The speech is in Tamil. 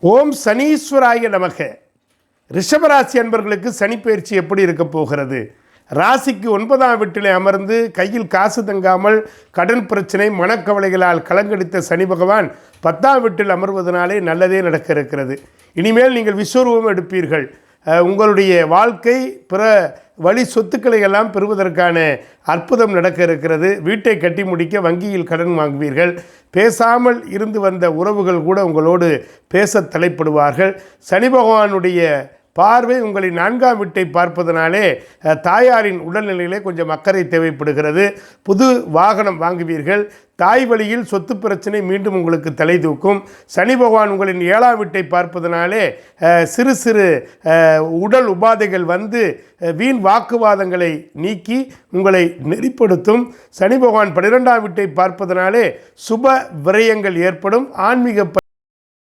ஓம் சனீஸ்வராய நமக. ரிஷபராசி அன்பர்களுக்கு சனிப்பெயர்ச்சி எப்படி இருக்க போகிறது? ராசிக்கு 9ஆம் வீட்டிலே அமர்ந்து கையில் காசு தங்காமல் கடன் பிரச்சனை மனக்கவலைகளால் கலங்கடித்த சனி பகவான் 10ஆம் வீட்டில் அமர்வதனாலே நல்லதே நடக்க இருக்கிறது. இனிமேல் நீங்கள் விஸ்வரூபம் எடுப்பீர்கள். உங்களுடைய வாழ்க்கை பிற வழி சொத்துக்களை எல்லாம் பெறுவதற்கான அற்புதம் நடக்க இருக்கிறது. வீட்டை கட்டி முடிக்க வங்கியில் கடன் வாங்குவீர்கள். பேசாமல் இருந்து வந்த உறவுகள் கூட உங்களோடு பேச தலைப்படுவார்கள். சனி பகவானுடைய பார்வை உங்களின் 4ஆம் வீட்டை பார்ப்பதனாலே தாயாரின் உடல்நிலையிலே கொஞ்சம் அக்கறை தேவைப்படுகிறது. புது வாகனம் வாங்குவீர்கள். தாய் வழியில் சொத்து பிரச்சனை மீண்டும் உங்களுக்கு தலை தூக்கும். சனி பகவான் உங்களின் 7ஆம் வீட்டை பார்ப்பதனாலே சிறு சிறு உடல் உபாதைகள் வந்து வீண் வாக்குவாதங்களை நீக்கி உங்களை நெறிப்படுத்தும். சனி பகவான் 12ஆம் வீட்டை பார்ப்பதனாலே சுப விரயங்கள் ஏற்படும். ஆன்மீக